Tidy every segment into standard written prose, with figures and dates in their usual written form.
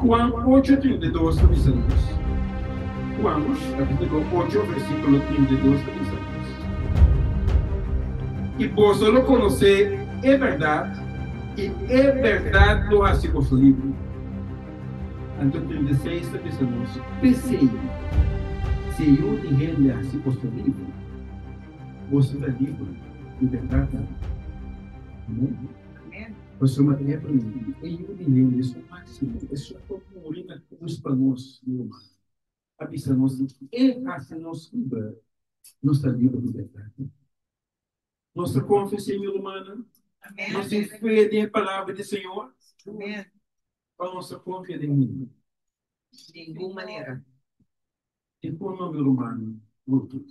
Juan 8:32 avisamos. Juan capítulo 8, versículo 32 avisamos. Y vos lo conocéis, es verdad, y es verdad lo hace vuestro libro. Entonces 36 avisamos. Pensei, se eu lhe hace vuestro libro, vos está livre de verdade. Amém? Você é uma terra para mim. E eu lhe isso máximo. Isso é como urina cruz para nós, meu irmão. Avisamos e hace-nos livre. Nossa livre de verdade. Nossa confissão humana. Nossa fé em palavra do Senhor. Amém. A nossa confiança em mim. De nenhuma maneira. E como meu humano, luto.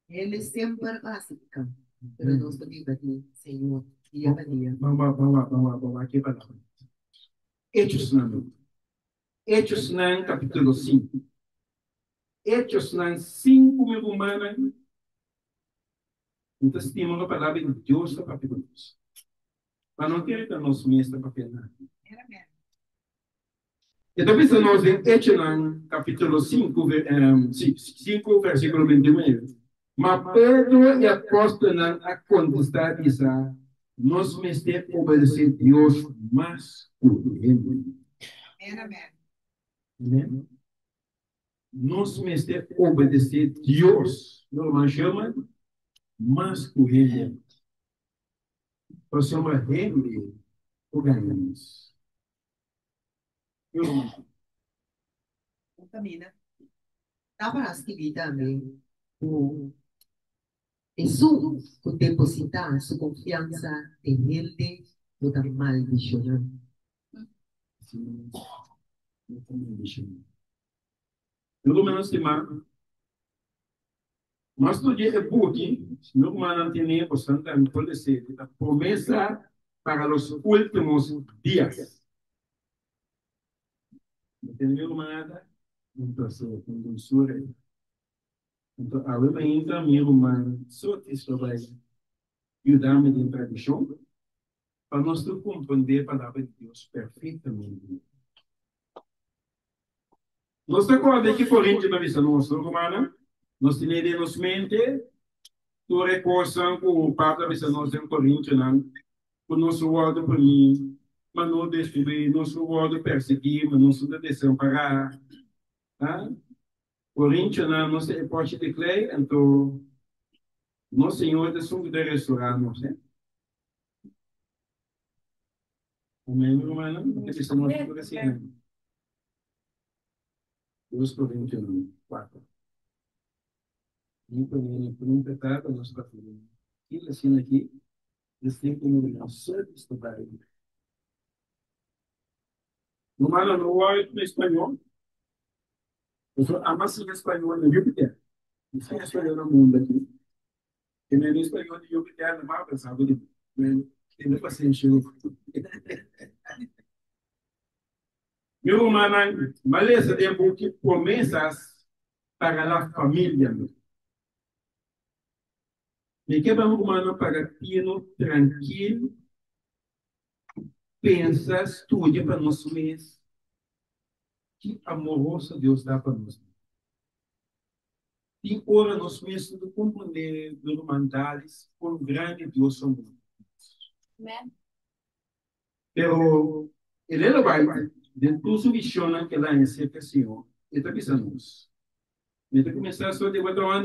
Ele sempre classifica. Pero nós pedimos aqui, Senhor, dia a dia. Vamos aqui para lá. Hechos não. Hechos não, capítulo 5. Hechos não, 5 humanas. Então, temos a palavra de Deus no capítulo 2. Mas não quero que nós mesmos para penar. Então, pensamos em Hechos não, capítulo 5, 5 versículo 21. Mas Pedro e apóstolo não a contestar isso. Nós mesmos obedecer a Deus mais por ele. Amém? Nós mesmos obedecer a Deus. Não chama mais por ele. Nós somos ele o ganhamos. Camina. Dá para escrever também o Jesus, que depositar sua confiança em ele, não está mal visionando. Pelo menos, mas todo dia é porque, não man tem bastante a pode ser a promessa para os últimos dias. Entendeu, manada? Então, com dulçura. Então, a web ainda, meu irmão, só isso vai ajudar-me em tradição, para nós compreender a palavra de Deus perfeitamente. Nós acordamos que Coríntios na visão nossa, romana, nós temos mente, tu recorsan com o Papa da visão nossa em Coríntios, o nosso word para mim, mas não destruir, nosso word perseguir, mas não se desamparar. Coríntios, não se pode declarar, então, nosso Senhor é assunto de restaurar, não sei. Amém, romana? Não é questão de crescer. 2 Coríntios 4. E por interpretar a nossa família. E assim aqui, eles têm como noção de estudar. No malo, no voy en español. Eso, ambas en español de Júpiter. Es en español del mundo aquí. En el español de Júpiter, no más pensaba de tiene paciencia. Mi hermana, maleza de porque promesas para la familia. Me queda un humano para pieno tranquilo. Pensas tuya para nós mesmos. Que amoroso Deus dá para nós. E ora nós mesmos do compreender do humanidades por grande Deus somos. Amém. Pero ele vai dentro da visão que lá em cerca Senhor, ele está pensando. Ele está começando só de guardar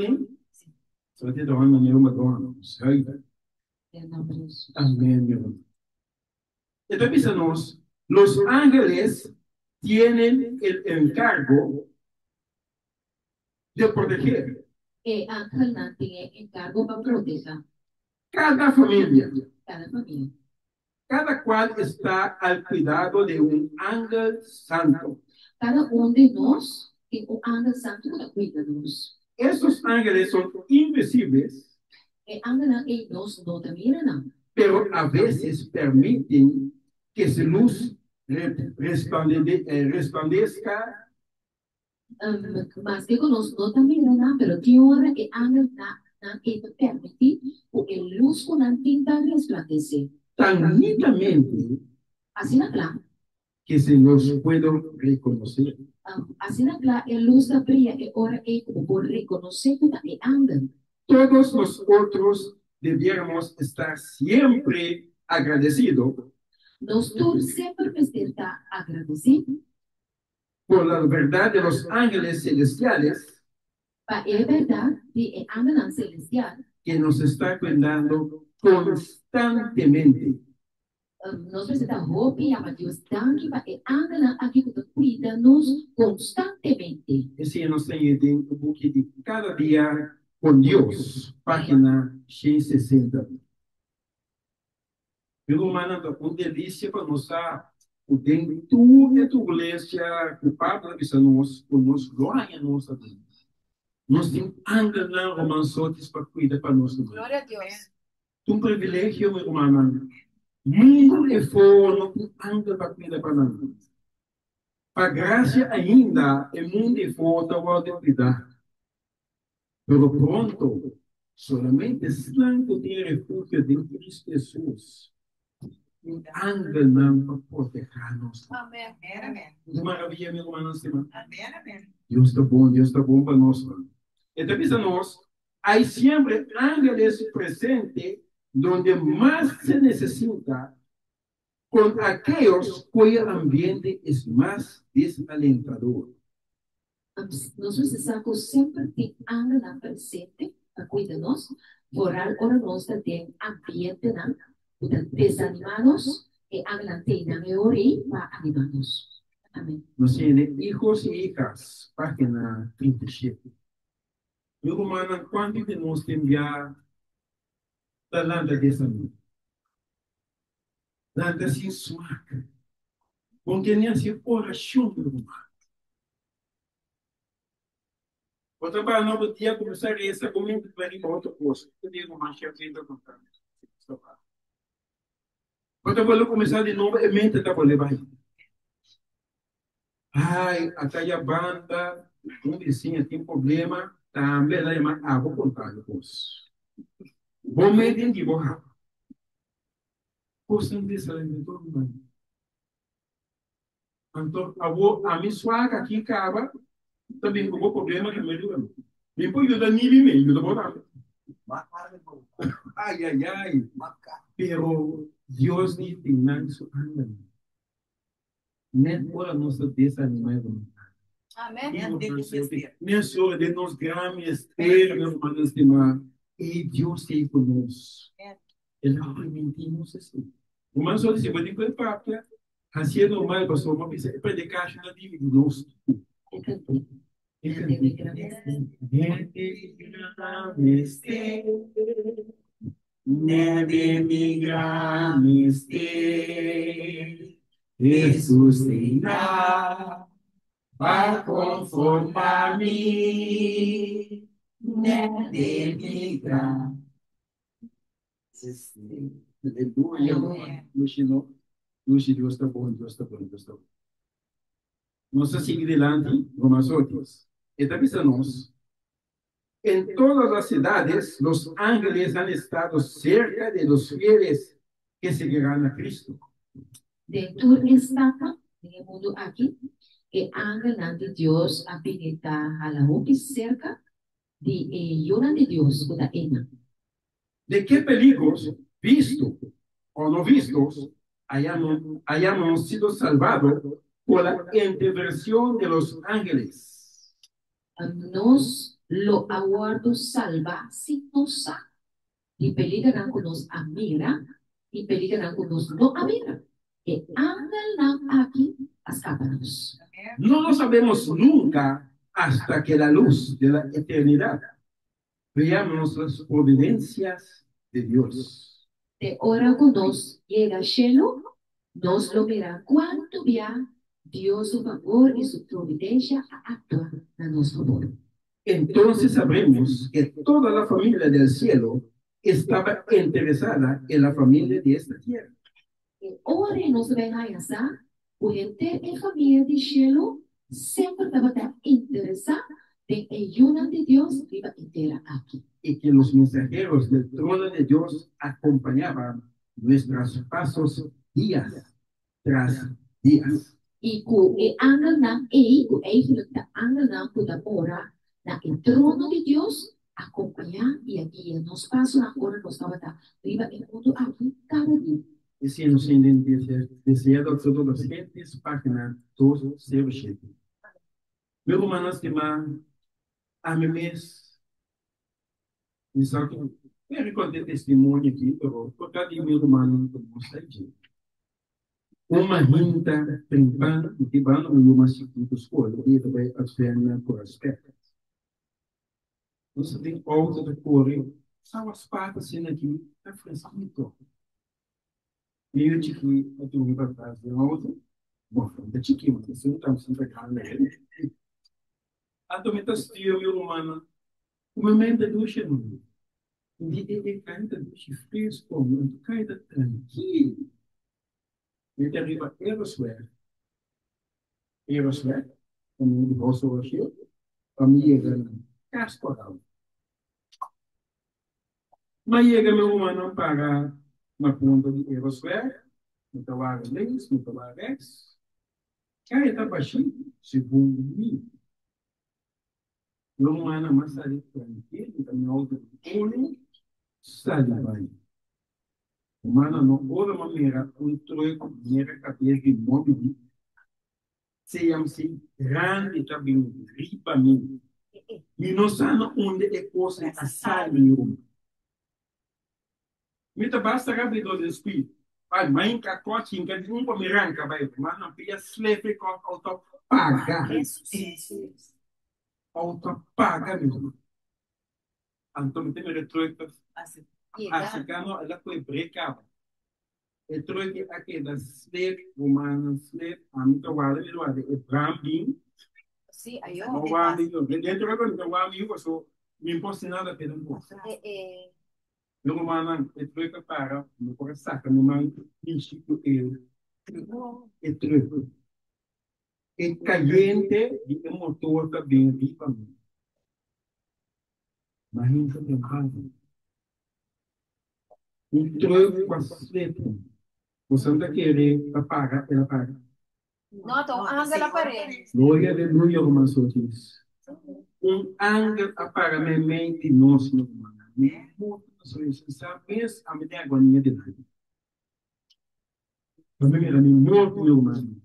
só de dar uma maneira uma dona. Amém, meu irmão. Ele está pensando, os ángeles tienen el encargo de proteger. Ángel tiene encargo para proteger Cada familia. cada familia. Cada cual está al cuidado de un ángel santo. Cada de nós tem ángel santo que cuida de nós. Esos ángeles son invisibles, Ángel nós não miram, pero a veces permiten que su luz resplandezca. Mas que nós não miram, pero tem hora que ángel que permite que a luz com a tinta resplandecer. Tan nitidamente Assim não é. que se los puedo reconocer. Assim a luz da brilha e ora e como reconocer que anda. Todos nosotros debiéramos estar siempre agradecidos Nós todos sempre precisamos estar agradecidos por la verdad de los ángeles celestiales para a verdade de anda celestial. que nos está cuidando constantemente. Nós precisamos rodear a Deus tanque para anda aqui que cuida-nos constantemente. Esse nos tem o book de Cada Dia com Deus, página 160. Pelo menos, uma delícia para mostrar o dentro de turbulência, o Papa que nos conosco, glória a nossa vida. Nós temos anda na romançotes para cuidar para nós. Glória a Deus. Um privilégio, meu irmão. Muito esforço, anda para cuidar para nós. Para graça ainda, é muito esforço para cuidar. Pero pronto, solamente Santo tem refúgio de Cristo Jesus. Anda não para proteger-nos. Amém. Amém. Que maravilha, meu irmão, irmã. Amém. Amém. Deus está bom para nós. Então, pensa nós, há sempre ángeles presentes onde mais se necessita com aqueles cujo ambiente é mais desalentador. Nós precisamos sempre ter anda presente para cuidar-nos, orar ora nós tem ambiente não, para desanimar-nos e anda tem na orar para animar-nos. Amém. Nós temos hijos e hijas, página 37. Meu irmão, quanto de nós temos já talanta dessa noite? Talanta sem suaca. Porque nem assim oração, meu irmão. Outra para novo dia começar essa comigo para ir para outro posto. Eu digo, mas eu ainda contar. Outra vou começar de novo, e mente da bolha vai. Ai, até a banda, um vizinho tem problema, também lá é uma água contar depois. Bom medo de borrar. Por sempre saindo todo mundo. Então, a minha suaca aqui acaba, também com o problema que me deu. Depois eu dou nível meio, eu dou botar. Ai, ai, ai. Pero Deus me tem na sua anda. Nem por nossa desanimada. Amém. Minha senhora, de nós grames, ter, meu irmão, estimar, e Deus tem conosco. Ele não permitimos assim. O mais só disse, vou ter que ir para cá. Assim é normal, pastor, uma pessoa para de caixa na dívida nosso. Neve migrames Jesus irá para conformar-me. Neve migrar. Aleluia. Deus está bom, Deus está bom, Deus está bom. Nós seguimos adiante, Romanos 8. Esta vez nós, en todas las ciudades, los ángeles han estado cerca de los fieles que seguirán a Cristo. De tu estata, en el mundo aquí, que ángel de Dios habilita a la boca cerca de lloran de Dios con la ena. ¿De qué peligros, vistos o no vistos, hayamos sido salvados por la intervención de los ángeles? Nos lo aguardo salva si nos sa. Y peligran con nos amira, y peligran con nos no amira. Que andan aquí, escápanos. No lo sabemos nunca hasta que la luz de la eternidad veamos las providencias de Dios. De hora con nos llega el cielo, nos lo mira cuánto ya Dios su favor y su providencia actúa a nuestro favor. Entonces sabremos que toda la familia del cielo estaba interesada en la familia de esta tierra. Ahora nos ven a esa, o gente en familia del cielo siempre estaba interesada en ayuda de Dios viva entera aquí. Y que los mensajeros del trono de Dios acompañaban nuestros pasos día tras días. Y ku e angel ng ku eigenlijk de angel ng Kudamora na el trono de Dios acompaña y guía nos paso na hora nos estaba arriba en mundo aquí cada día. Esse ano sem deseado a todas as gentes, página 207. Meu romanos que a mim mês, só que eu recordei testemunho aqui, por cada meu romano que mostra aqui. Uma hinta trimpando, tibando uma segunda escola, e também a fêmea por aspecto. Você tem outra da cor, são as patas sendo aqui, é fresquito. E eu te fui, eu tenho para trás de outra, bom, da chiquinha, você não está sempre grande. A tometa estilo meu romano, o momento do chão, ele canta do fresco, ele canta tranquilo. Ele arriba Erosware, como o vosso hoje, a minha cascoral. Mas chega meu humano para uma ponta de Erosware, no talar links, no talar X, cai está baixinho, segundo mim. Meu humano mais ali tranquilo, também outro olho, sai vai. Humano não ora maneira, um troco, maneira cabeça de móvel, CMC, grande também, ripa mim. E não sabe onde é coisa a sair. Mita basta rabi do espírito. Ai, mãe, cacote, em que não come ranca, vai. Mas não pia slepe com autopaga. Autopaga mesmo. Então, tem retroito. Africano, ela foi brecava. Retroito aqui da slepe, humana, slepe, a mita wala, ele wala, é brambim. Sim, aí eu O wala, dentro do wala, eu sou, me imposto nada, pelo menos. No romano é troca para no coração no manto instituto é troca é caliente e o motor também viva mas não tem nada o troca com a slepo você não querer apagar ela apaga não, então angel aparece. glória aleluia como só diz angel apaga minha mente nosso no romano sabes a minha agonia de nada também era muito meu mano.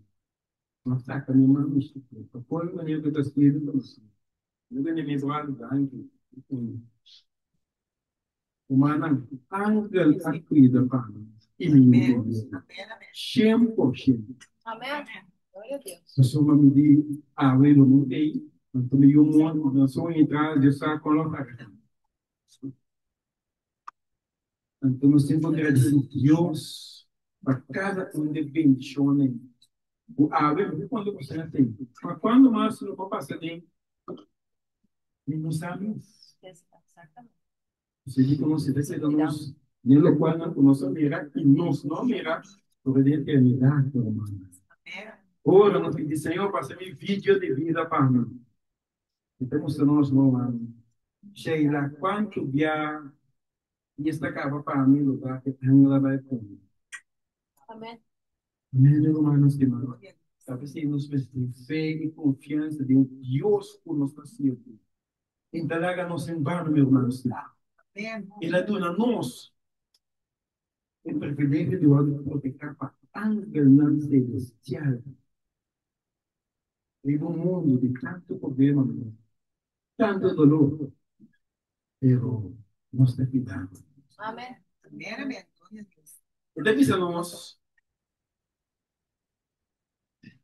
Mas saca minha mãe me escutou. Foi uma maneira que eu estou escrevendo para você. Eu tenho mesmo algo da angue. O mano, angel a cuida para nós. E me envolveu. 100%. Amém. Glória a Deus. Se sou uma medida, eu não mudei. Então, eu moro, eu sou entrar, eu só colocar. Então, nós temos que agradecer a Deus para cada um de bendições. O ave, quando você tem. Mas quando mais não vou passar nem não sabe. Exatamente. Você diz que nós recebemos nem o qual não nossa mira e nós não mira por a eternidade, irmão. Ora, nós pedimos, Senhor, passa-me vídeo de vida para mim. Então, nós não Sheila, quanto dia e esta acaba para mim lugar que ela vai comigo. Amém. Amém, irmãos, irmãos. Sabe se nos vestir fé e confiança de um Deus por nos fazer. Então, lá nos embargo, meu irmão. Ele dona nós o privilégio de olhar para o para angel celestial. Em um mundo de tanto problema, tanto dolor, pero nós te cuidamos. Amém. Amém. Então, diz a nós,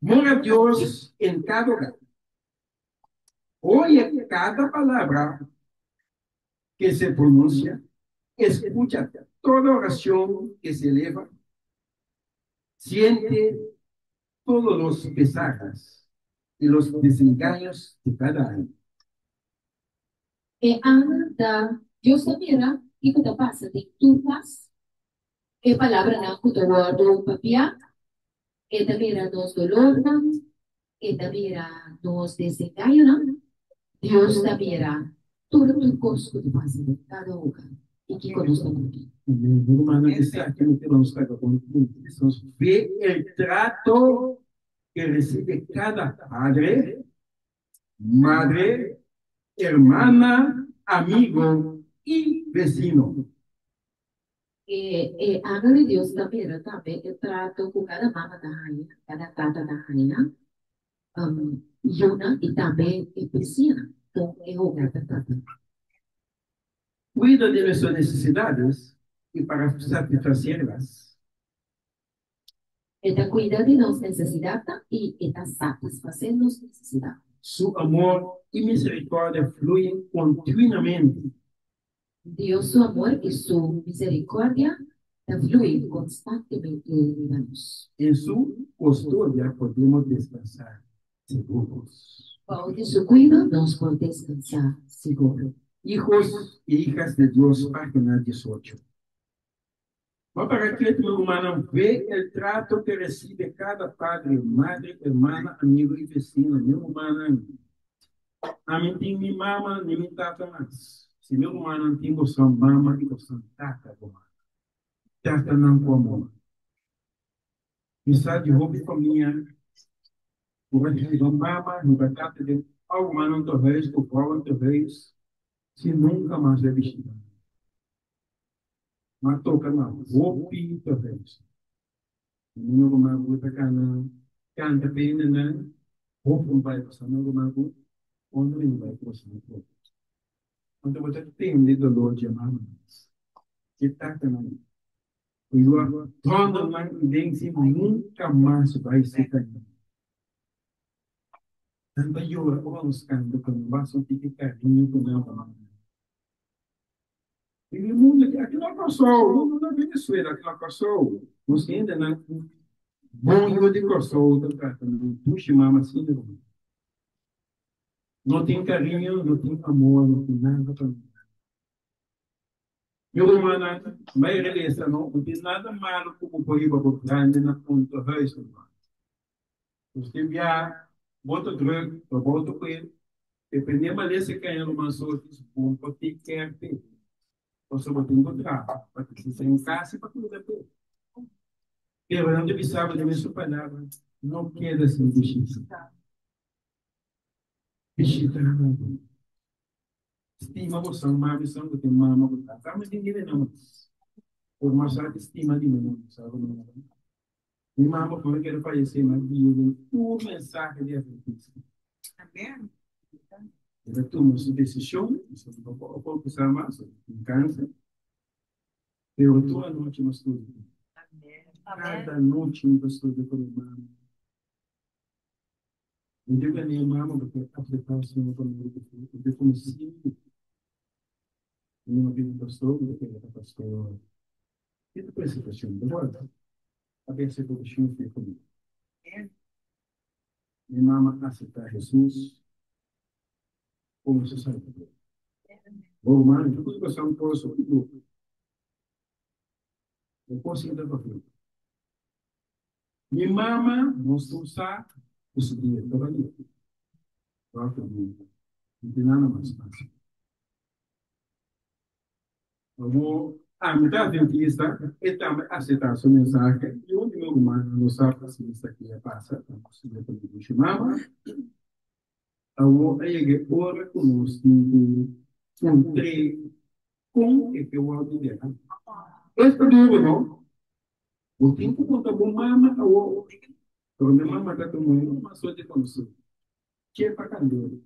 mora Deus em cada lugar. Oye cada palabra que se pronuncia, escucha toda oración que se eleva, siente todos los pesares y los desengaños de cada año. E anda, Dios te mira y que te pasa de turmas, e palabra na que te guardo papia, e te mira nos dolor, e te mira nos desengaños, Dios te mira todo tu costo que te pasa de cada lugar y que conozca aquí. Hermano, que está aquí no tenemos que ver el trato que recibe cada padre, madre, hermana, amigo y vecino. Hágale Deus também eu trato com cada mama da rainha, cada tata da rainha, Yuna e também é piscina, então é rogar da tata. Cuida de nuestras necesidades y para satisfacerlas. Ela cuida de nossas necessidades e está satisfazendo nossas necessidades. Su amor y misericordia fluyen continuamente. Deus, seu amor e sua misericórdia fluem constantemente em nós. En su custodia podemos descansar seguros. Bajo su cuidado nos podemos descansar seguro. Hijos y hijas de Dios, página 18. Para que tu humano ve el trato que recibe cada padre, madre, hermana, amigo y vecino. Mi humano, a mí tengo mi mamá ni mi tata más. Si mi humano tengo su mamá y su tata, tata não como. Mensagem de roupa familiar. O vai ter mamá, o vai tata de algo mais não talvez, o qual talvez, se nunca mais é vestido. Mas toca na roupa talvez. Meu irmão vai para cá, canta bem, né? Roupa vai passar, meu irmão, onde ele vai passar. Quando você tem de dolor de amar, que tata não. Eu toda uma evidência nunca mais vai se cair. Tanto eu vamos cantar com o vaso de carinho com a mão. E o mundo aqui não passou, o mundo na Venezuela aqui não passou. Você ainda não bom eu de passou, não puxa mama assim, não tem carinho, não tem amor, não tem nada para mim. Meu irmão, a maioria dessa não tem nada malo como foi para o grande na ponta do resto. Você via bota druk, bota com ele, dependendo de se cair numa sorte, bom para ter que ter. Você vai ter que encontrar, para que você em casa para cuidar dele. Eu não precisava de minha palavra, não queda sem bexiga. Bexiga não. Estima você, uma visão que tem mama, tá? Mas ninguém não. Por mais que estima de mim, sabe? Minha mama falou que ele falecer, mas viu uma mensagem de advertência. Amém. Ela tomou sua decisão, não pode pensar mais, em câncer. Eu toda noite no estudo. Cada noite no estudo com a mama. Eu digo a minha mama, porque afetar o Senhor comigo, eu conheci uma vida pastor, porque era pastor. E depois se fechou, agora, a vez que eu fechei, foi comigo. Minha mama aceitar Jesus como se sabe. Bom, mano, tudo que eu não posso, eu posso ir para frente. Minha mama mostrou o seguinte, estava ali. Não tem nada mais fácil. Eu vou a metade dentista e também aceitar sua mensagem. E onde meu irmão não sabe se isso aqui é passa, então você vai poder me chamar. Eu vou aí ora conosco, encontrei com o que eu vou dizer. Esse período, não? O tempo quando a mama, quando a mama está tomando uma só de consumo. Que é para candeiro.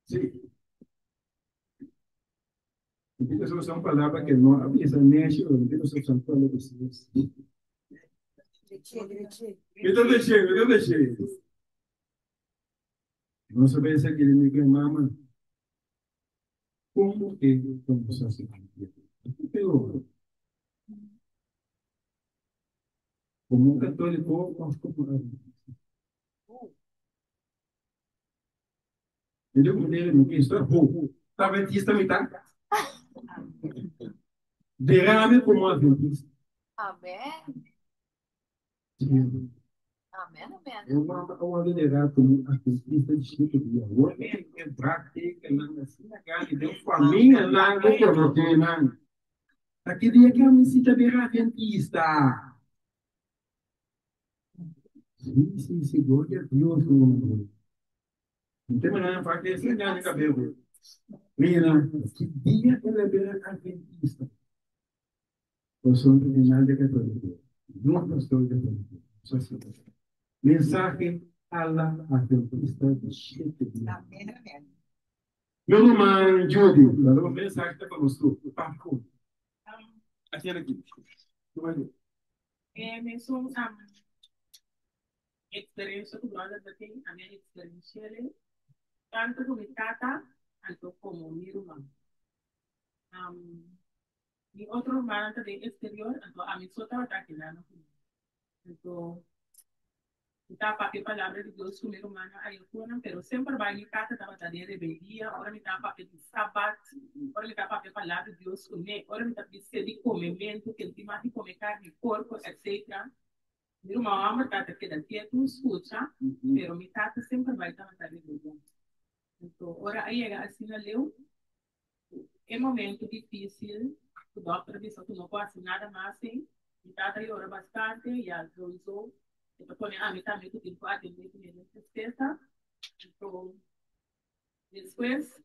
Sim. Não tem solução palavra que não avisa mexe, não tem solução para vocês. Então deixei. Não sabia se aquele me queimava. Como que você se sentiu? Como um católico, eu digo dele, não quis, está adventista, me tá? Derrame como adventista. Amém. Sim. Amém, amém. Eu vou liderar como adventista de Chico Dia. Vou entrar aqui, na sinagoga, deu família lá, não coloquei nada. Aquele dia que eu me sinto bem adventista. Sí, gloria a Dios. No tem nada para que esse ganhe cabelo. Menina, que dia ela é adventista. Eu sou de católica. Não pastor católico. Só assim. Mensagem à la adventista de 7 dias. Amém, amém. Meu irmão Judy, mandou uma mensagem para você. Papo. Aqui aqui. Tu vai ver. Mesmo experiência que nós temos, a minha experiência é tanto com minha tata, quanto como minha irmã. Mi outro irmã também exterior, então a minha só estava aqui lá no fundo. Então, estava para a palavra de Deus com minha irmã, aí eu fui, mas sempre vai me casa, estava a de rebeldia, agora me estava para o sábado, agora me estava para a palavra de Deus com ele, agora me estava para de comimento, que ele tinha de comer carne, porco, etc. Meu irmão, a tata que daqui é tu escuta, pero mi tata sempre vai estar na rebeldia. Então, ora aí é assim, leu, é momento difícil, o doutor disse que não pode nada mais, assim, mi tata ora bastante, e atualizou, e depois a mim também que tem que atender minha tristeza. Então, depois,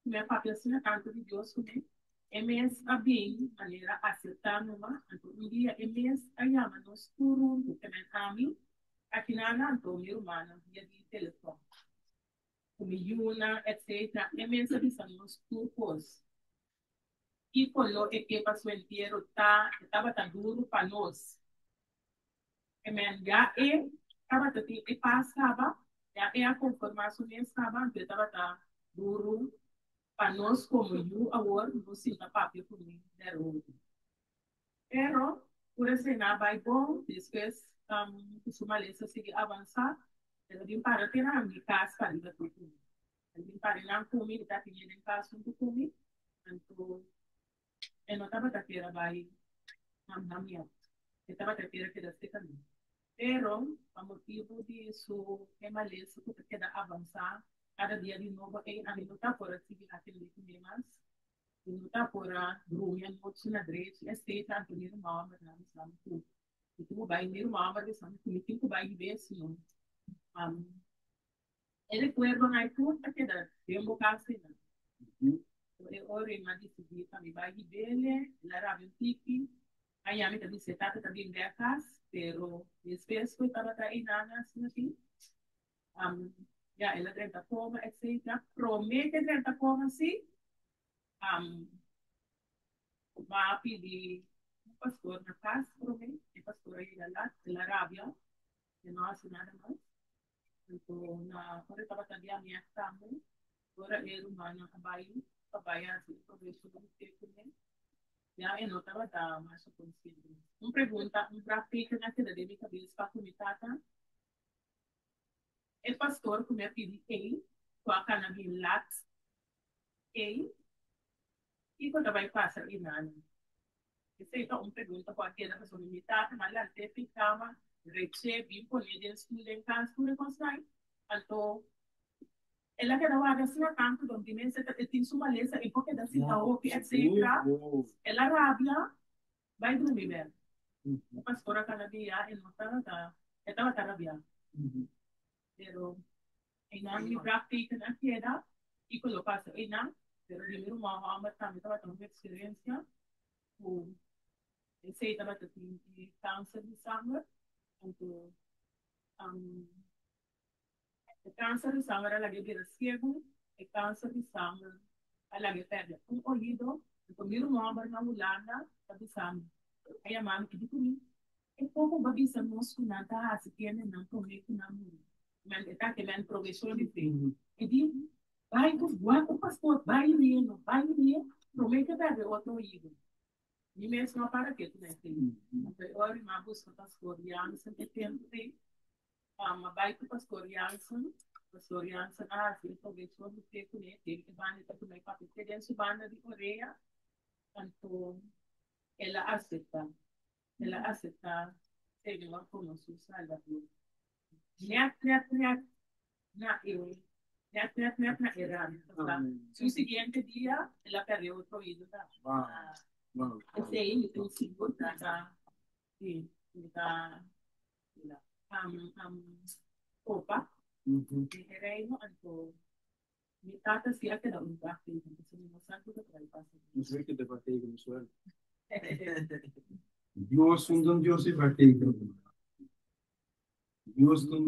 minha papel assim, tanto de Deus comigo, MS a bem, maneira aceitar numa, então, um dia MS a chama no escuro, porque a mim, aqui na minha irmã, via de telefone. Como Yuna, etc. MS a nos turcos. E quando é que passou inteiro, estava duro para nós. Já estava e passava, já a conformação estava, estava duro para nós como eu agora não se dá papel comigo der outro. Pero por isso na vai bom depois costuma ler seguir avançar eu vim para ter na minha casa para ir para tudo eu vim para não comer tá pedindo em casa um comer então eu não estava daquela vai na minha eu estava daquela que da seca mesmo. Pero a motivo disso é maleza porque queda avançar cada dia de novo e a não está por seguir aquele que mais luta por a Brunha, no na direita, é feita a primeira mama, na missão tudo. E tu vai primeiro mama, de são que tem que vai ver assim, ele foi na tudo que dá, tem um bocado assim. Eu ore mas decidi para me vai dele, la rabi tiki, aí a mim também se trata também de casa, pero depois foi para trair nada assim. Já ela tenta como, etc. Promete tenta como assim. Va pedir un pastor na casa para mim, o pastor aí da Arábia, que não hace nada mais. Então, quando eu estava também a minha também, agora era humano, trabalhar assim, progresso do tempo, né? Já eu não estava da mais consciente. Uma pergunta, prática na que da minha cabeça para comentar, tá? O pastor que me pediu ele, com a cannabis lat, ele, e quando vai passar em nada. Essa uma pergunta qualquer da pessoa limitada, mas ela até ficava recebe por ele estudar canto de consai. Então, ela quer dar assim a canto de onde nem se tem sua lesa e porque da cita o que etc. Ela rabia vai dormir bem. O pastor a cada dia ele não estava rabia. Pero em a minha prática na queda e colocar se em a pero de meu irmão também estava tendo experiência com esse estava tendo câncer de sangue. Então, o câncer de sangue ela vira ciego, o câncer de sangue ela perde um ouvido, então meu irmão vai na Holanda, está de sangue. Aí a mãe que diz comigo, é pouco babi sa mosco na ta se tiene não comer com namoro. Mas está que ele progressou de tempo. E diz, vai o pastor, vai promete perder outro ouvido. E mesmo para que tu não tem. Agora, uma busca pastor, e a sempre tempo vai para o pastor Jansen, assim, talvez quando você conhece, ele vai também para ter dentro banda de Coreia, então ela aceita ser uma como sua salvador. Net, na eu, net, na Irã. O seguinte dia, ela perdeu outro ídolo, tá? Esse aí, ele tem seguro, tá? Sim, ele tá. opa, Uhum. de reino, então, me tata se até da lugar que então, se não sabe o que vai passar. Não sei o que debatei com isso. Deus, Deus e batei com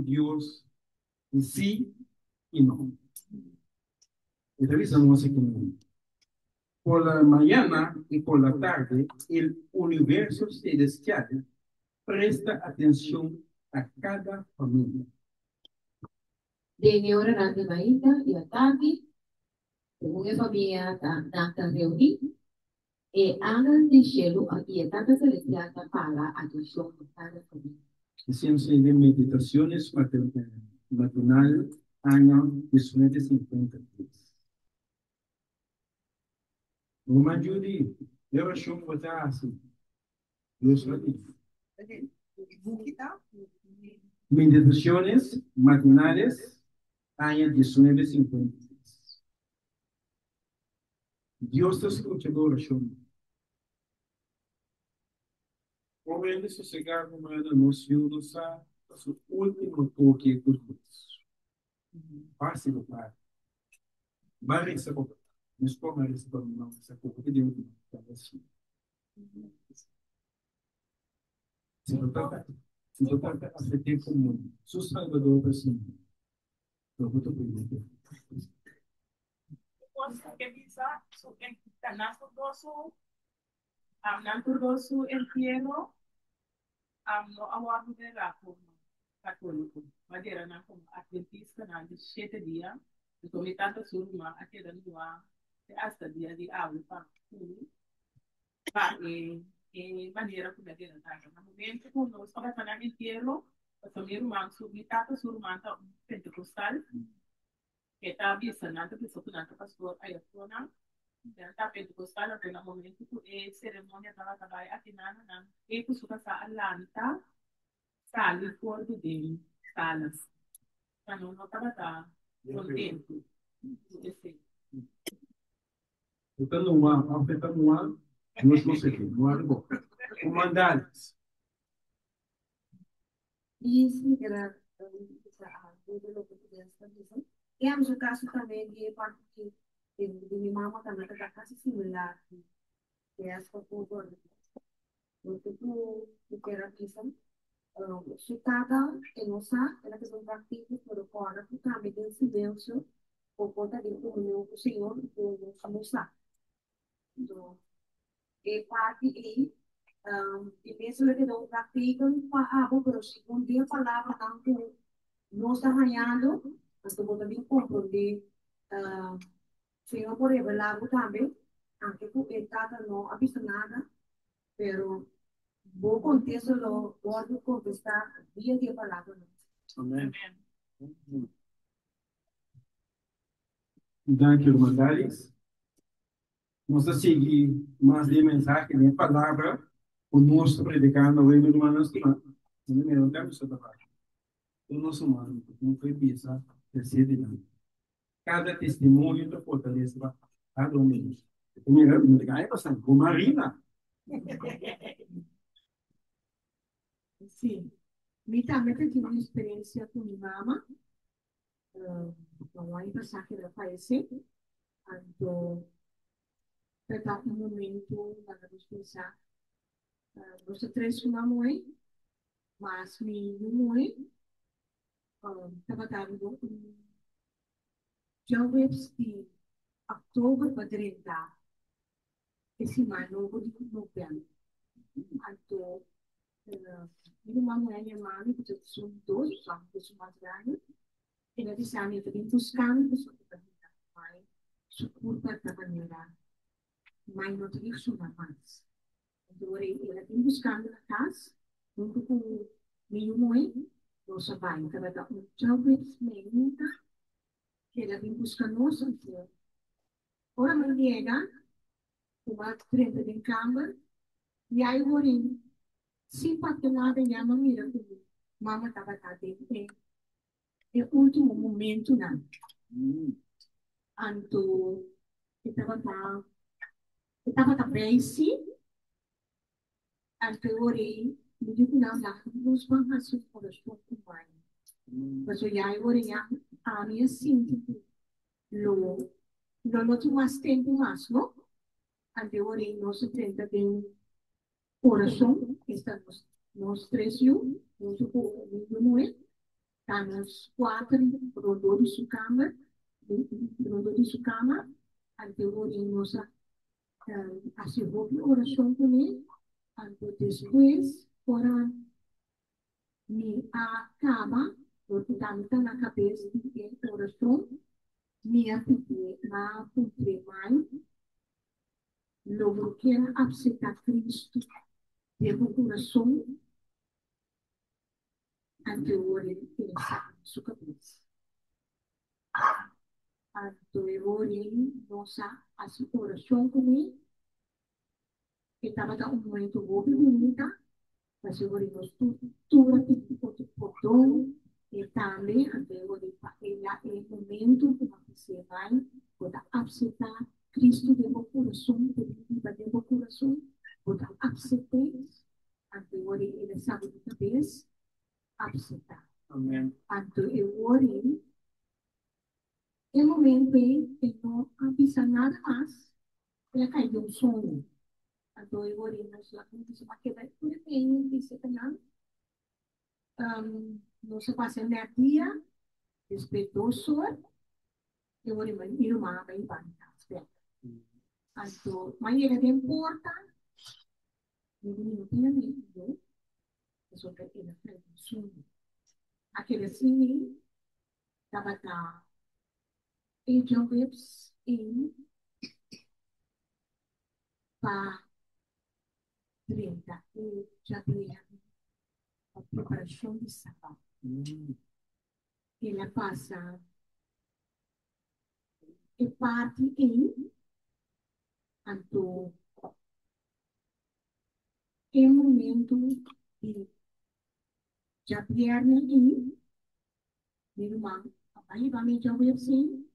Deus em si e não. Y revisamos aquí por la mañana y por la tarde, el universo celestial presta atención a cada familia. De hora na manhã e à tarde, uma família está reunida e andan de cielo aqui a tanta celestial para a atenção de cada família. Ciencia de meditaciones matinal, año 1953. Uma Judy, eu acho que você assim. Deus vai Meditaciones matinales, año 1953. Dios te escucha la oración. Correndo sossegar no meio no Senhor sa su último toque por Deus. Passe do Pai. Barre essa boca. Mas como é esse dono não essa boca que Deus está assim. Se tu tá afetando com o mundo, su Salvador assim. Eu vou te pedir. Posso que bisa, so que naso dosu, nanto dosu entierro, no award de la como católico, madeira na como adventista na de 7 dias, de comitata surma aqui da lua, hasta dia de aula para maneira como madeira tá, no momento quando nós estamos fazendo entierro, a família humana submitata surma tá pentecostal, que está avisando que só que pastor aí a está pentecostal até no momento que cerimônia estava trabalhando aqui na e que suka sa Atlanta sali fora do dele salas para não estava contente Então, afetando uma, nós conseguimos. Não é bom. Comandantes. Isso era do português também. E há um caso também de parte de minha mãe também está quase similar que é essa cultura. Porque tu que era isso, se cada enosa ela que são práticas por o qual tu também tem silêncio ou pode ter comunhão com o Senhor com a moça. Então, e parte e mesmo que não praticam para algo, mas se um dia a palavra não está ganhando, então vou também compreender Senhor por revelar também, aunque tu estás no avisa nada, pero vou contexto lo pode contestar dia de palavra. Amém. Então, irmãs, vamos a seguir mais de mensagem, de palavra, o nosso predicando, o irmãos, não temos essa palavra. O nosso humano, não foi pensar, terceiro ano. Cada testemunho da fortaleza vai cada um deles. Primeiro, não ganha bastante, com Marina. Sim. Me também tive uma experiência com minha mãe, não é passar que ela faleceu, então foi um momento para pensar, você três com a mãe, mas minha mãe estava dando jovens de outubro para 30, esse ano de novembro, então minha mãe e minha mãe, que são dois, são mais velhos, ela disse a mim que buscando pessoas que vai suportar da maneira mais não teria suma mais. Então ela tem buscando na casa, junto com minha mãe, nossa mãe, que ela dá jovens menina, que ela vem buscando nós aqui. Ora me chega, uma frente de câmara, e aí eu orei. Simpatia minha mamira comigo. Mama estava dentro. É o último momento, não. Então, estava bem, sim. Então, eu orei. Hindi ko na luz bang hasil ko na siya kumain. Mas yay ko rin yan, ano yung sinti lo, lo tu mas tempo mas, no? Ante o rin, no se tenta din coração, estamos nós três e um, junto com o Noé, estamos quatro, rodou de sua cama, ante o rin, nossa, assim, houve oração com ele, ante depois, ora, me acaba, porque está na cabeça de oração, me apetite, na putre mais, logo que era aceitar Cristo, de coração, ante o rin, que está na sua cabeça. Ante o rin, nossa, assim, oração com ele, que estava um momento bonito, mas eu vou tudo aquilo que pode pôr e também agora ele é o momento que você vai poder aceitar Cristo de meu coração, de meu coração, poder aceitar agora ele sabe de cabeça aceitar. Amém. Agora é o momento em que não avisa nada mais, ele cai de sonho. Agora nós lá como se vai quebrar por bem, disse que não. No se pasa el día, respetuoso, eu vou ir uma bem banda. Então, maneira de importa, não tem amigo, eu sou que ele fez um sonho. Aquele assim, estava da Angel Webs em para 30, e já tinha a preparação de sábado. Ele passa e parte em, então, em momento de já viernes e meu irmão, papai vai me jogar assim,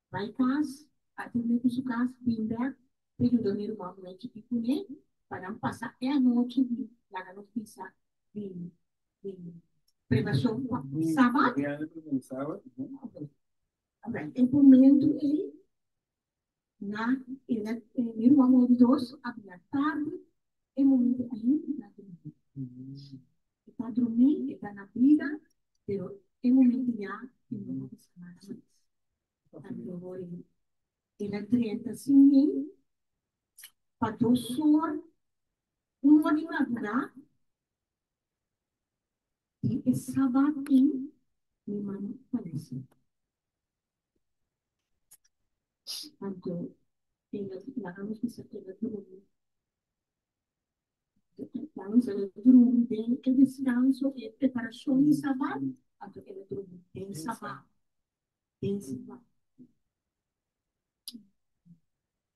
vai casa, atender com sua casa, vinda, período meu irmão, não é tipo né, para passar a noite de lá na notícia de prevenção sábado. Em momento ele na ele meu irmão de dois havia tarde, em momento aí na está dormindo, está na vida, pero en un momento ya no pasa nada más. Agora, ele entra assim, para o sol, uma de madrugada, e é sábado, minha mãe faleceu. Então, lá vamos pensar que ela dormiu. Vamos ela dormiu bem, que descanso e preparação de sábado, então ela dormiu bem sábado. Bem sábado.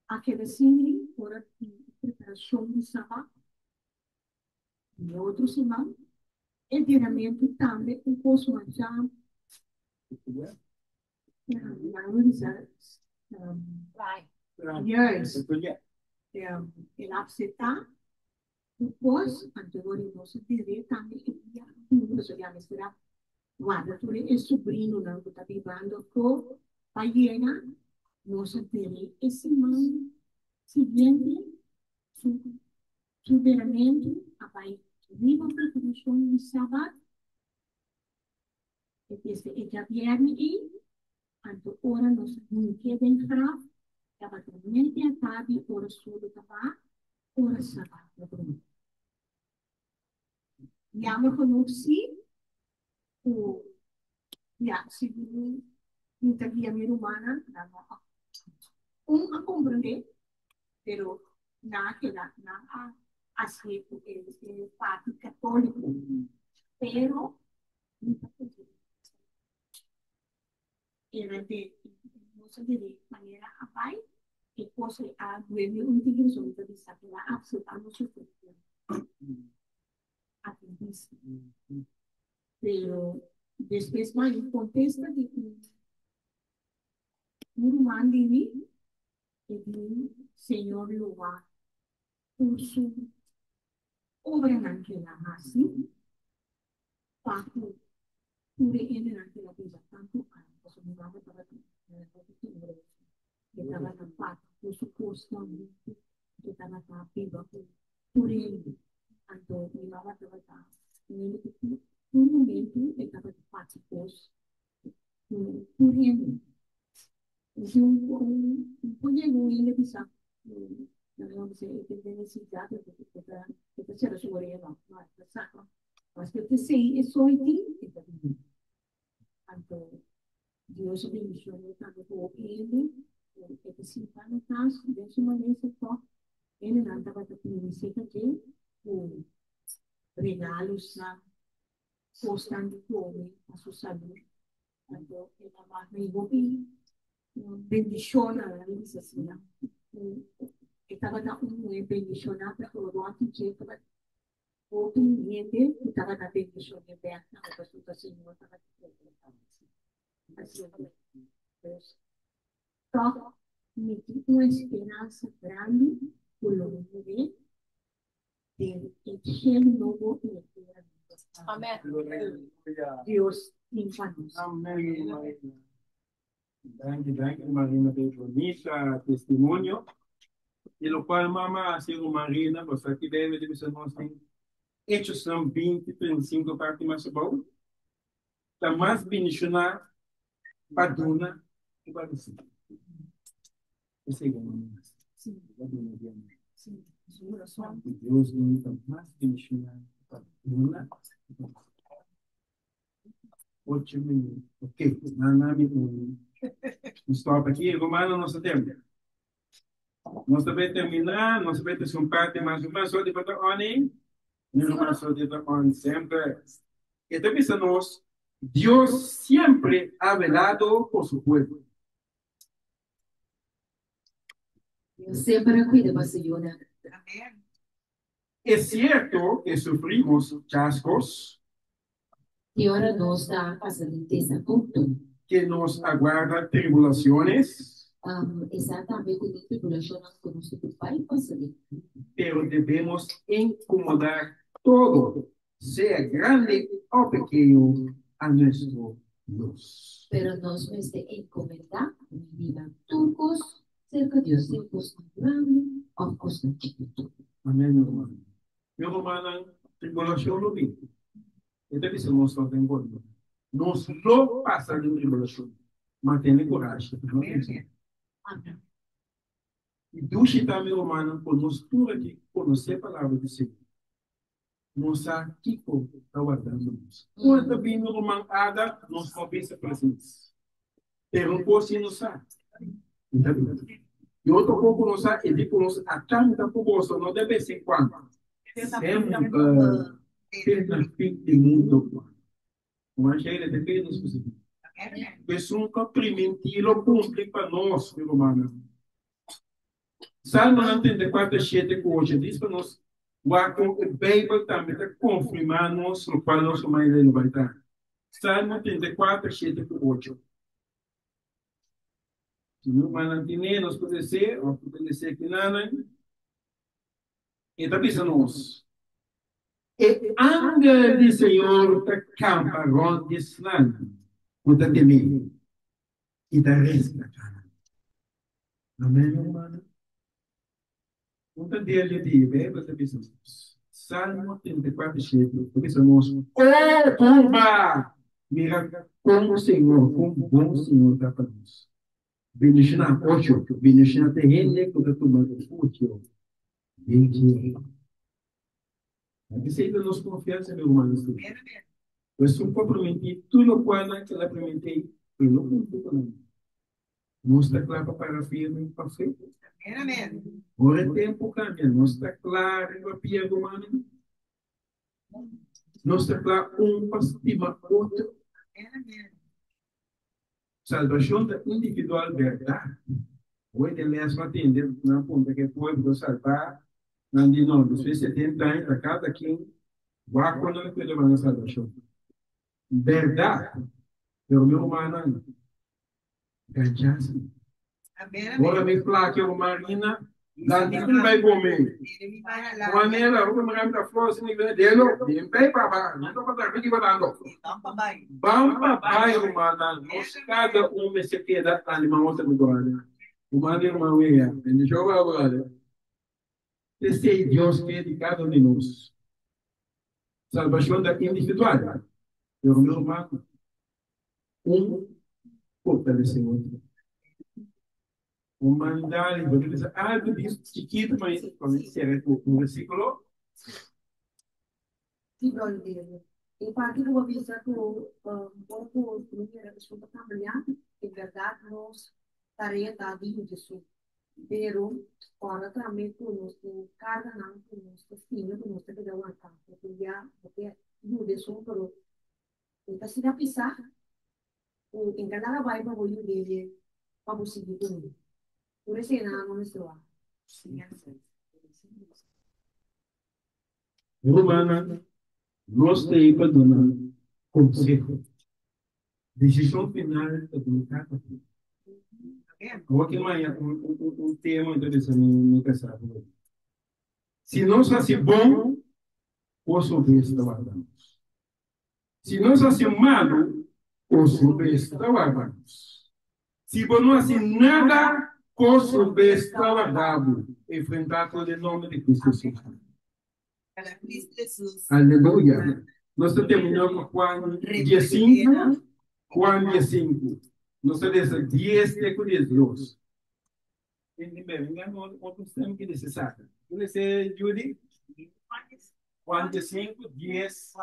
Aquele assim, hora de preparação de sábado, e outro semana, e diariamente também o curso já valorizar Vai. years el aceitar depois agora nós teremos também nós já esperar guarda tu é sobrinho não que está vivendo com paieira nós teremos esse ano seguinte superamento a vai viva preparação de sábado e já viernes e anto ora nós não querem entrar dapat mente a tarde ora solo tapa ora sábado Llamo con sí o ya según mi tía mi humana un a comprender pero nada que nada así el parte católico pero era de no sé de manera apay que pose a duerme un tigre sobre de esa que la absolutamente su función pero después más contesta de que un man de mí el Señor lo va por su obra naquela assim, papo, pure ele naquela coisa, tanto a pessoa me dava para que estava na parte, o suposto, que estava na piba, pure ele, então, me dava para cá, no momento, ele estava de parte, pure ele. Punya ele bisa não sei que tem necessidade de fazer a sua renda mas sabe mas que te sei é só aqui então Deus abençoe tanto o ele que se faz no caso de sua maneira só ele não estava tendo visita que o regalos na postando come a sua saúde então ela vai me bendición a la realización. Estaba na bendición a todo aqui que estava o cliente estava na bendición de ver na resultação não estava assim só me tive uma esperança grande por lo que de encher novo e Amén. Deus infanos. Amén. Gracias, Marina, de bonita testimonio. Y lo cual, mamá, ha sido Marina, pues aquí debe de ser hechos son 20, 35 partes más abajo. La más bendicionada, paduna, y va a decir. Es igual, mamá. Sim, sim, Dios nos más bendicionada, paduna. 8 minutos. Ok, nada, stop aqui, Romano, nosso tempo. Nós também terminar, nós também temos um parte mais uma, só de botar on, não só de botar on sempre. Então, pensamos, Deus sempre ha velado por su pueblo. Deus sempre cuida da Senhora. Es cierto que sufrimos chascos, E ora nós dá fazendo esse ponto. que nos aguardan tribulaciones, Exatamente o que tribulação que nós vai passar. pero debemos incomodar todo, sea grande o pequeño, a nuestro Dios. Pero nós vamos ter encomendar vida turcos cerca de Deus, tempos grande ou costa chiquito. Amén, mi hermano. Mi hermano, tribulación lo vi. Este que se nos está envolviendo. Nos lo pasa de tribulación. Mantém coragem. Amém. E duche também, hermano, por nós tudo aqui, conhecer a palavra do Senhor. Nós aqui está guardando-nos. Quando bem, meu irmão, Ada, nós não pensa presentes. Pero não posso não sabe. E outro pouco não sabe, e tipo, nós a tanta população não deve ser quanto. Sempre na fim do mundo. Mas ele depende dos possíveis. Pessoa que primeiro cumpre para nós, meu irmão. Salmo 94, 7, 8 diz para nós, o Bíblia também está confirmando-nos no qual nós mais ele vai estar. Salmo 34, 7, 8. Se não manter, nós podemos ser, ou podemos ser que nada. E está pensando-nos. E ángel do Senhor te campa ronde slando, o da temer, e da resgatar. Amém, irmão? Então, dia de dia, Bíblia está pensando. Salmo 34, 7, pensamos, turma, mira como o Senhor, como bom o Senhor está para nós. Bendicionar, 8, bendicionar terreno, que eu estou tomando, 8, 20. Aqui ainda nos confiança, meu irmão. Eu sou comprometido, tudo o qual ela prometeu, eu não cumpro com ela. Não está claro para firme para feito. Ora tempo cambia, não está claro para pia humano. Não está claro para estimar outro. Salvação da individual verdade. Hoje ele é só atender na ponta que pode salvar. Não diz não, dos 70 anos a cada quem vai quando ele pode levar a salvação. Verdade. Pelo meu humano. Ganhasse. Agora me fala que o Marina Dati kung vai comer. Maneira, o marami da flor, se ninguém dele, bem bem para não tô para aqui para dando. Bamba vai humana, nós cada se queda animal outra agora. Humano é uma uia, ele joga agora. Esse é Deus que é de cada um de nós. Salvação da individual. Eu meu irmão, fortalecer o outro. O mandar, porque diz, algo disso chiquito, mas começa o versículo. Sim, brother. Em parte do aviso que um pouco primeira pessoa para trabalhar, em verdade, nós tarefa de isso. Pero, ora também conosco, carga não conosco, sim, conosco que dá uma casa, porque já, porque eu deixo por então se dá pisar, o em cada vai para o dele, para conseguir tudo. Por isso não me soa. Sim, é certo. Romana, nós temos para dar conselho. Decisão final é comunicada. Agora que mais tema interessante no casado. Se nós assim bom, posso ver se trabalhamos. Se nós assim malo, posso ver se trabalhamos. Se não assim nada, posso ver se trabalhamos. Enfrentar todo o nome de Cristo Jesus. Aleluia. Nós terminamos com Juan 15. Juan 15. Nós temos 10 de Deus. Venga, outros temas que necessário. Você, Judy? Juan 5, 10.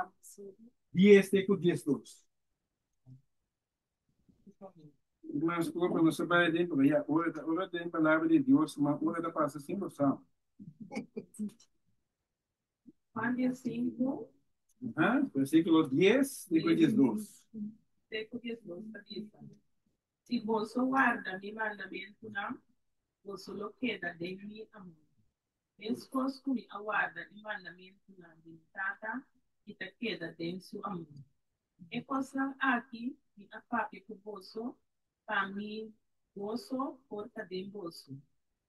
10 de Deus. Mas como não se vai dentro, a hora da palavra de Deus, uma hora da passa sem noção. Juan 5. Versículo 10, depois 12. Se você guarda mi mandamento, não, você lo queda de mi amor. Mescos que aguarda mi mandamento, não, de trata, e te queda de seu amor. E coisa aqui, me apague com você, para mim, você porta de você.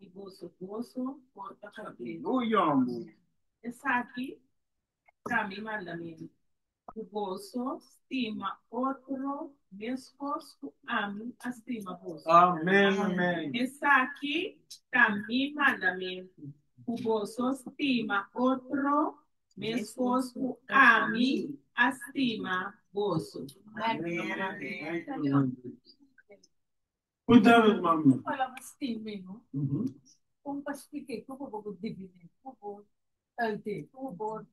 E você porta cabelo. Essa aqui, para mim, mandamento. O bolso estima outro, mescos que ame, estima bolso. Amém, amém. Essa aqui, para mim, mandamento. O bolso estima outro, mescos que ame, estima bolso. Cuidado, mamãe. Falava estima, não? Como para explicar, como vou dividir, como vou como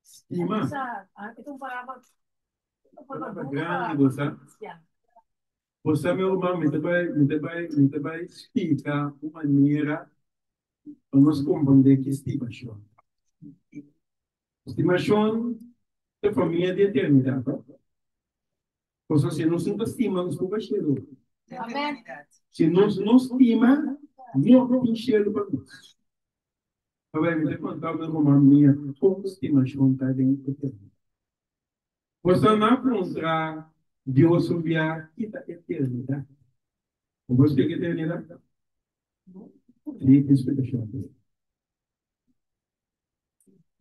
Estima. Itong parabag. Palavra grande, você. Você, meu irmão, me vai explicar uma maneira para nós compreender que estimação. Estimação é família de eternidade. Porque se nós não estimamos, não vai cheiro. Amém. Se nós não estimamos, não vai cheiro para nós. Agora, me contar meu irmão, minha como estimação está dentro de mim. Você não encontra Deus sobre a eternidade. Você tem eternidade? Sim, explicação.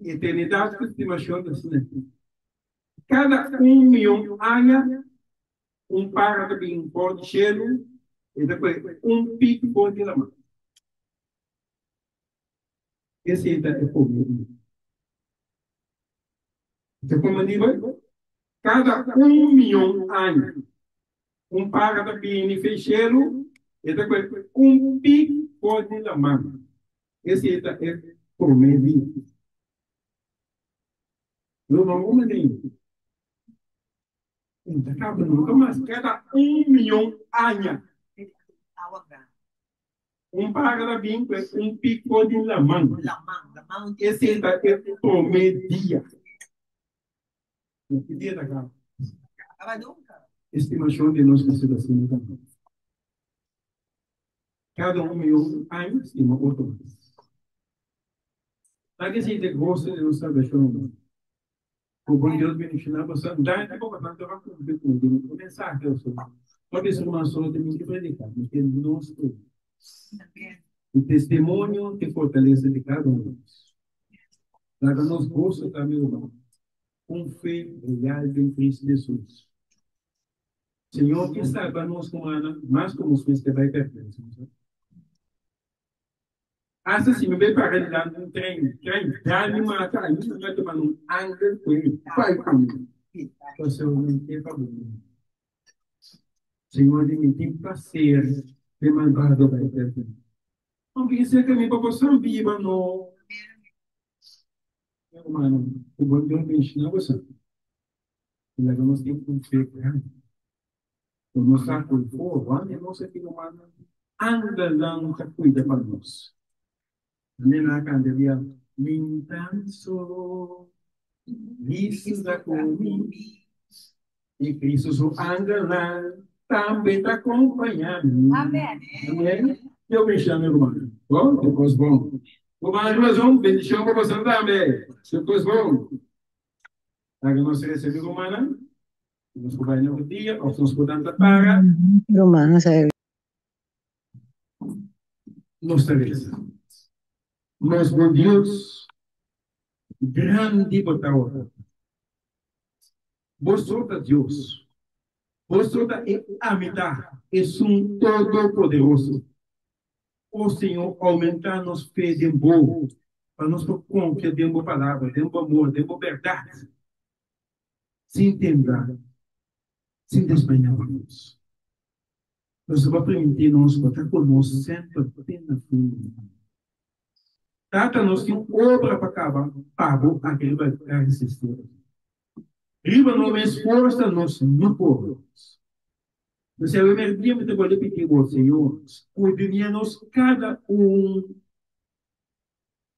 Eternidade, que estimação da ciência. Cada 1.000.000 anos, para de pó de gelo, e depois pico de lama. Esse é o problema. Então, como eu digo, cada 1.000.000 anos, para de fecheiro, e depois pico de lama. Esse é o problema. Não vamos nem. Acaba nunca mais. Cada 1.000.000 anos. Para de pico de lama. Esse é o promedia. Que dia da cara? Estimação de nós que se dá assim também. Cada 1.000.000 anos estima outro. Sabe que se tem gosto de nossa versão? O bom Deus me ensinar você dar de boca tanto para cumprir com o mensagem eu sou. Pode ser uma só de mim que predicar, porque nós O testemunho que fortalece de cada um de nós. Traga-nos gozo também, irmão, com fé real em Cristo Jesus. Senhor, que saiba-nos como Ana, mas como os que vai pertencer. Asa si me para lá num trem, dá-me uma carinha, vai tomar um ângulo com ele, vai comigo. Você não tem problema. Senhor, me tem prazer de mandar do vai pertencer. Não pense que me proporção viva, não. Meu mano, o bom Deus me ensina você. E nós temos que ter grande. O nosso saco de fogo, onde nós aqui no mano, anda lá no cuida para nós. Nena candelia, mintanso, visita comigo, e Cristo o anda lá, também está acompanhando. Amém. Amém? Eu me chamo, irmão. Bom, depois bom. O mais um, bendição para você também. Depois bom. Agora nós recebemos o mana, nos acompanhamos no dia, ou nos podemos para. Romano, sabe? Nos Teresa. Nós, bom Deus, grande botador. Vosotros, Deus. Vosotros é a mitad, é um todo-poderoso. O Senhor aumentar-nos fé de bom, para nós confiar de boa palavra, de bom amor, de boa verdade. Sem tentar, sem desmanhar-nos. Nós vamos permitir-nos botar conosco sempre na frente. Trata-nos de obra para acabar, pago aquele vai ficar resistir. Riba no esforça-nos no povo. Mas eu me dia me trabalhei pedir ao Senhor, cuidemos cada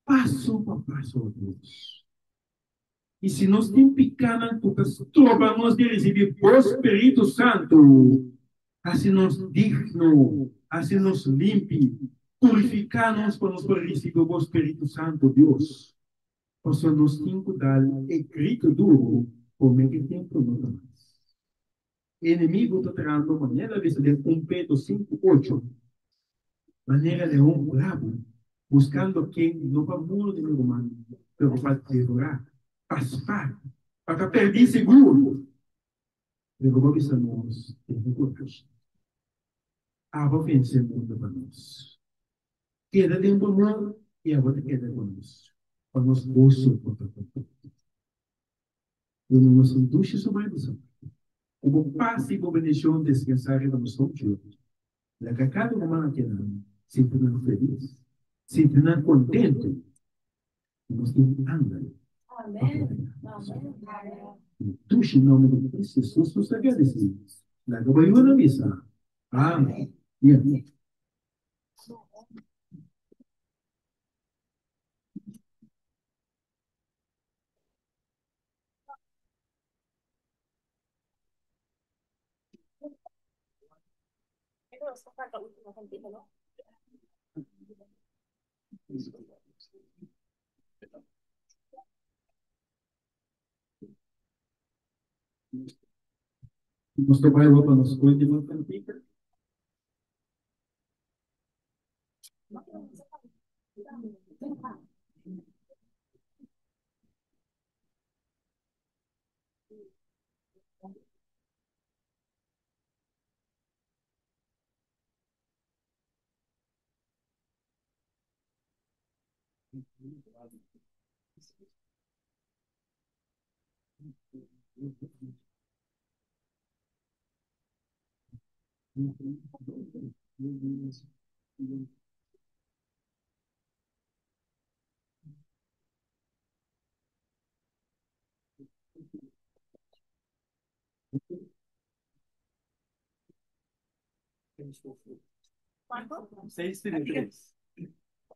passo a passo, Deus. E se nós temos pequena, trovamos de receber o Espírito Santo, assim nos digno, assim nos limpe, purificar-nos para nos receber o Espírito Santo, Deus. Posso nos dar escrito duro, por meio tempo não mais. Inimigo está tratando maneira de ser Pedro 5:8, maneira de bravo, buscando quem não vai muro de meu humano, pero para devorar, para perder seguro. Pero vamos a nós, tem coragem. Vou vencer o mundo para nós. Queda dentro do mundo e a outra queda conosco. Para nós gosto por tudo. Eu não nos induz sobre isso. Como passe e bendição descansar em nosso dia. La que cada humano que não se torna feliz, se torna contente, nós temos anda. Amém. Tu, em nome de Cristo Jesus, nos agradecemos. La que vai na missa. Amém. Amém. Nos trabalhou para nos cuidar de uma cantiga.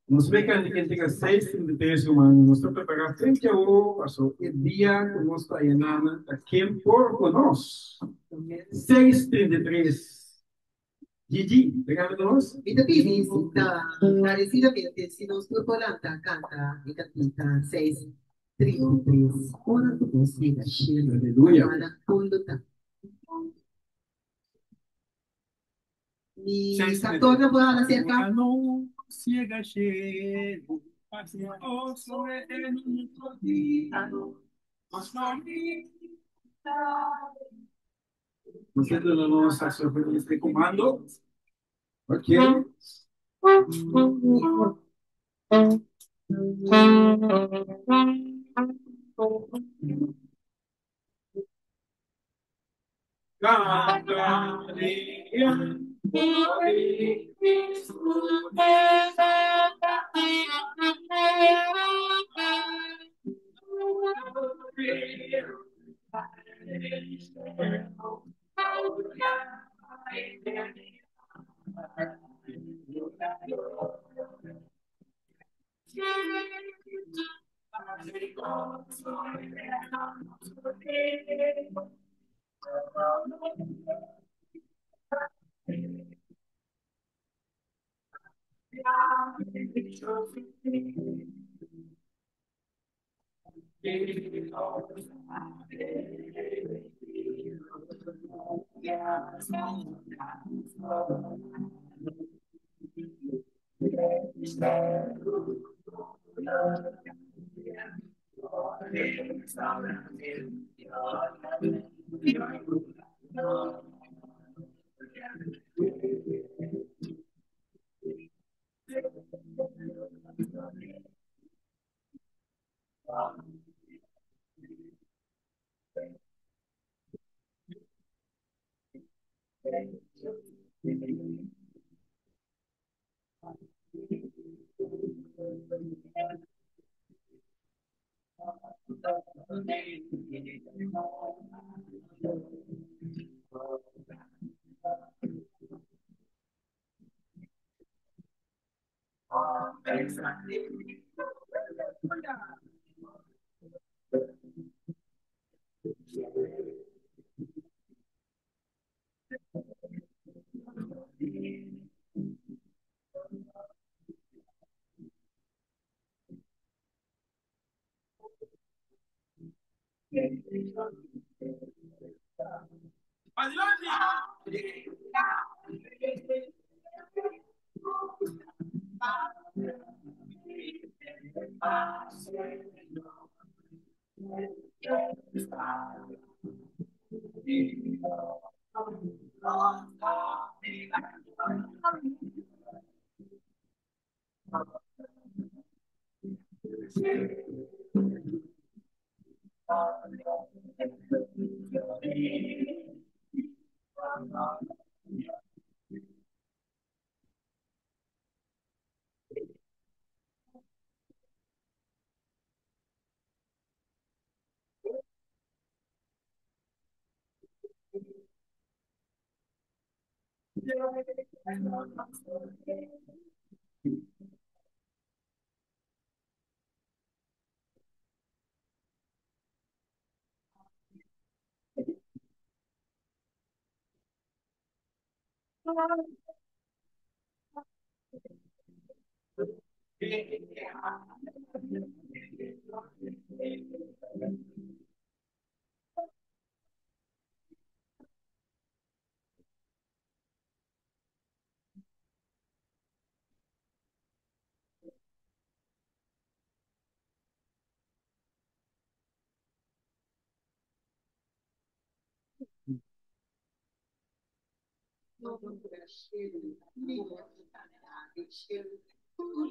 Nos pecan de quien tenga 6:33 humanos, nos toca preparar frente a o paso el día con nos está llenando a quien por conosco. 6:33. Gigi, regálanos. Ito pinis, encarecidamente, si nos propolanta, canta y capita 6:33. Ora tu consiga, Sheila. Aleluya. Para conduta. Mi cantor na buwan na cerca. ciega chego, assim ouço eterno dia, mas nosotros no vamos a sorprender este comando. Ok.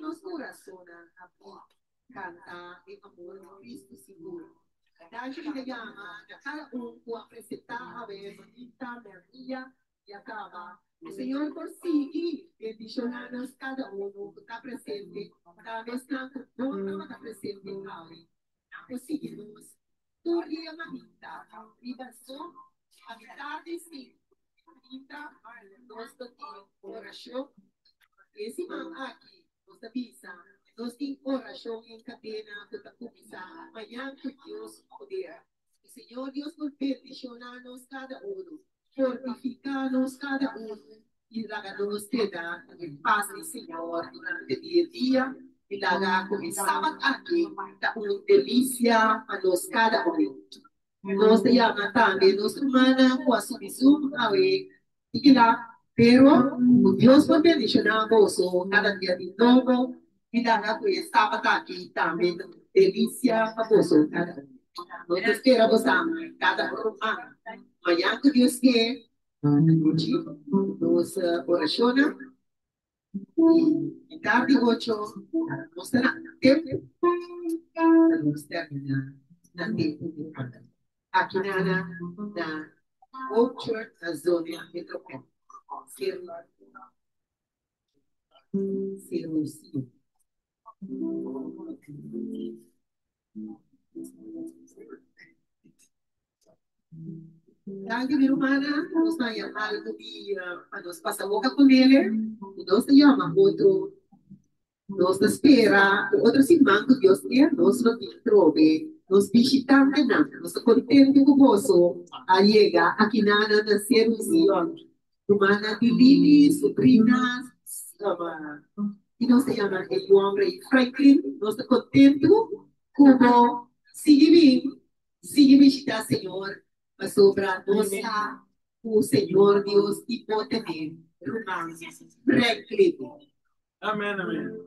Nos corazones canta em amor de Cristo seguro. Dahil kailangan na cada kung presenta a vez Rita, Maria e a Cava. O Senhor consiga bendicionar-nos cada que está presente, cada vez que não está presente em Aue. Conseguimos tudo e a mamita, ligação, amizade, sim. Mamita, nós temos oração. Esse aqui, nós avisa, nós temos oração em cadena que está começando. Amanhã que Deus poder. O Senhor Deus nos bendicionar-nos cada fortificar-nos cada e lagar-nos te dá paz, Senhor, durante o dia. E lagar começava aqui, está uma delícia a nós cada Nós te chama também, nós humana, com a subsum, e lá. Pero Dios nos bendicionamos so cada día de nuevo y dá pues sábado aqui também delícia famoso cada dia. Nós esperamos cada ano. Amanhã que Deus quer, noite, nos oraciona e tarde 8 nós terá tempo para nos terminar na tempo de cada. Aqui na Old Church, na zona metropolitana. Sim. Daqui de Romana, nós na chamada de nós passa boca com ele, e nós chama outro, nós espera outro irmão que Deus quer, nós não trove, nós visitamos nós contente com você a chegar aqui na serviço, Romana de Lili, sobrinhas, e nós chama el homem Franklin, nós contente como sigue visitar Senhor. Sobra nossa, o Senhor Deus e poder romano, reclito. Amém, amém.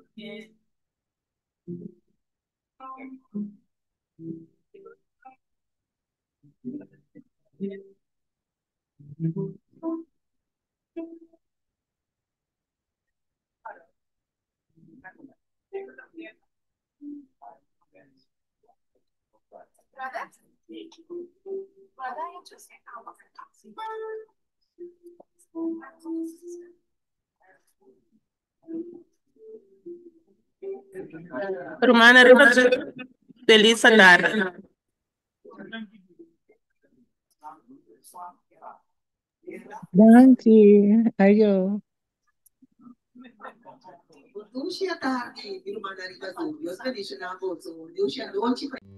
Romana feliz andar. Danke. Ayo. Duas tarde, irmã Narita, Deus bendiga a você. Deus te abençoe.